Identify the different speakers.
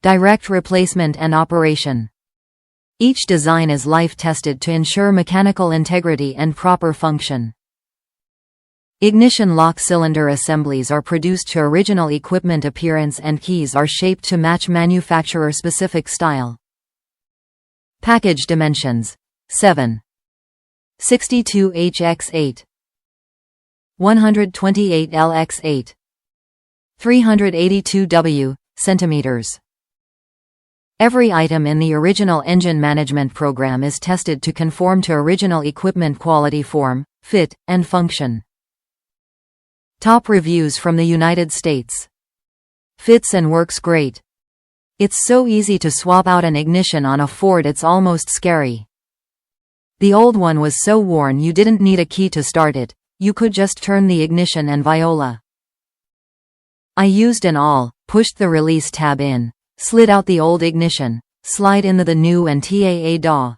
Speaker 1: Direct replacement and operation. Each design is life-tested to ensure mechanical integrity and proper function. Ignition lock cylinder assemblies are produced to original equipment appearance and keys are shaped to match manufacturer-specific style. Package dimensions: 7. 62Hx8, 128Lx8, 382W centimeters. Every item in the original engine management program is tested to conform to original equipment quality, form, fit, and function. Top reviews from the United States. Fits and works great. It's so easy to swap out an ignition on a Ford, it's almost scary. The old one was so worn you didn't need a key to start it, you could just turn the ignition and viola. I used an awl, pushed the release tab in, slid out the old ignition, slide in the new and taa DAW.